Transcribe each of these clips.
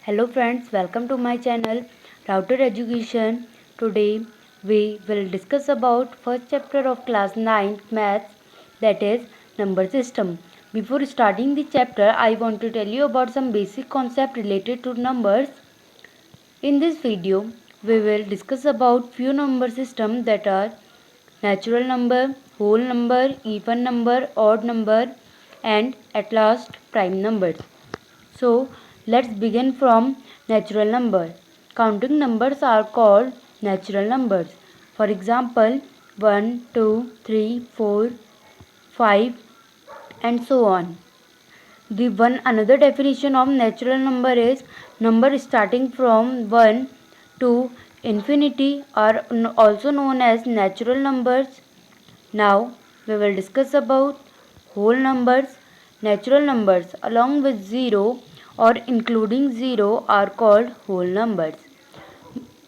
Hello friends, welcome to my channel Router Education. Today we will discuss about first chapter of class 9 maths, that is number system. Before starting the chapter, I want to tell you about some basic concept related to numbers. In this video, we will discuss about few number system that are natural number, whole number, even number, odd number, and at last prime numbers. So let's begin from natural number. Counting numbers are called natural numbers. For example, 1, 2, 3, 4, 5 and so on. The one another definition of natural number is number starting from 1 to infinity are also known as natural numbers. Now we will discuss about whole numbers. Natural numbers along with 0 और including zero are called whole numbers.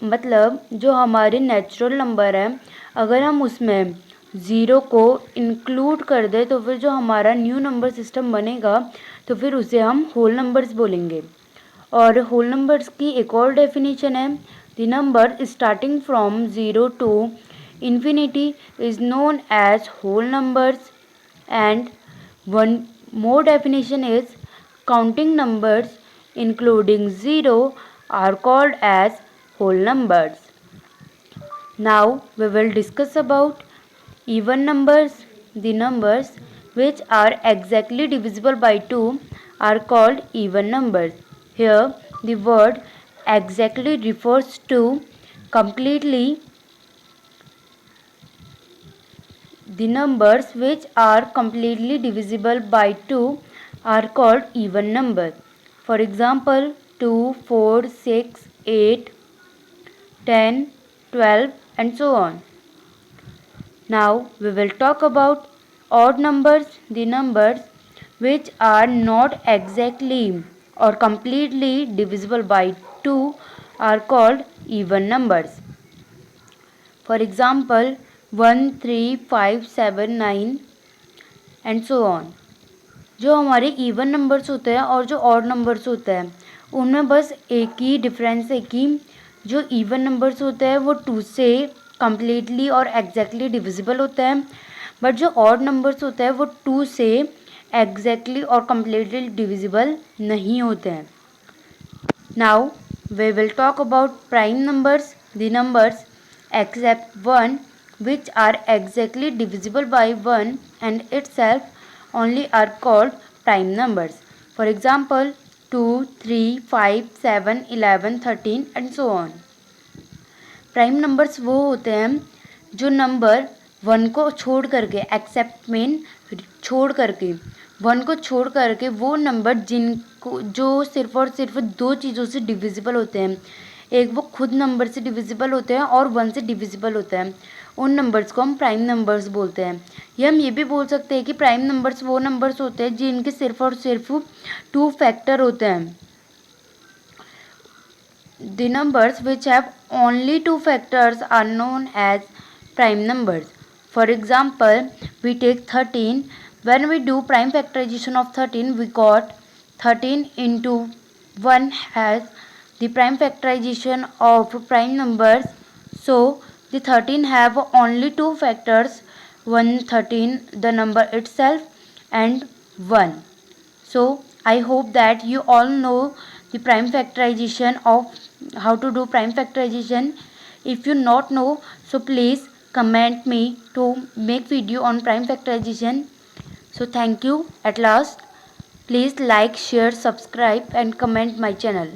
मतलब जो हमारे natural number है, अगर हम उसमें zero को include कर दें तो फिर जो हमारा न्यू नंबर सिस्टम बनेगा तो फिर उसे हम होल नंबर्स बोलेंगे. और होल नंबर्स की एक और डेफिनेशन है, the number starting from zero to infinity is known as whole numbers. And one more definition is counting numbers including 0 are called as whole numbers. Now we will discuss about even numbers. The numbers which are exactly divisible by 2 are called even numbers. Here the word exactly refers to completely. The numbers which are completely divisible by 2 are called even numbers. For example, 2, 4, 6, 8, 10, 12 and so on. Now we will talk about odd numbers. The numbers which are not exactly or completely divisible by 2 are called even numbers. For example, 1, 3, 5, 7, 9 and so on. जो हमारे even numbers होते हैं और जो odd numbers होते हैं उनमें बस एक ही डिफरेंस है कि जो इवन नंबर्स होते हैं वो 2 से कम्प्लीटली और एग्जैक्टली डिविजिबल होते हैं, बट जो ऑड नंबर्स होते हैं वो 2 से एग्जैक्टली और कम्प्लीटली डिविजिबल नहीं होते हैं. Now we will talk about prime numbers. The numbers except 1 which are exactly divisible by 1 and itself only are called prime numbers. For example, 2, 3, 5, 7, 11, 13 and so on. Prime numbers वो होते हैं जो number 1 को छोड़ करके, एक्सेप्ट मीन छोड़ करके, 1 को छोड़ करके वो नंबर जिनको जो सिर्फ और सिर्फ दो चीज़ों से डिविजिबल होते हैं. एक वो खुद नंबर से डिविजिबल होते हैं और 1 से डिविजिबल होता है. उन नंबर्स को हम प्राइम नंबर्स बोलते हैं. या हम ये भी बोल सकते हैं कि प्राइम नंबर्स वो नंबर्स होते हैं जिनके सिर्फ और सिर्फ 2 फैक्टर होते हैं. The numbers which have only 2 factors are known as prime numbers. For example, we take 13. When we do prime factorization of 13, we got 13 into 1 has the prime factorization of prime numbers. So the 13 have only 2 factors, 1 13 the number itself and 1. So I hope that you all know the prime factorization of how to do prime factorization. If you not know, so please comment me to make video on prime factorization. So thank you. At last, please like, share, subscribe and comment my channel.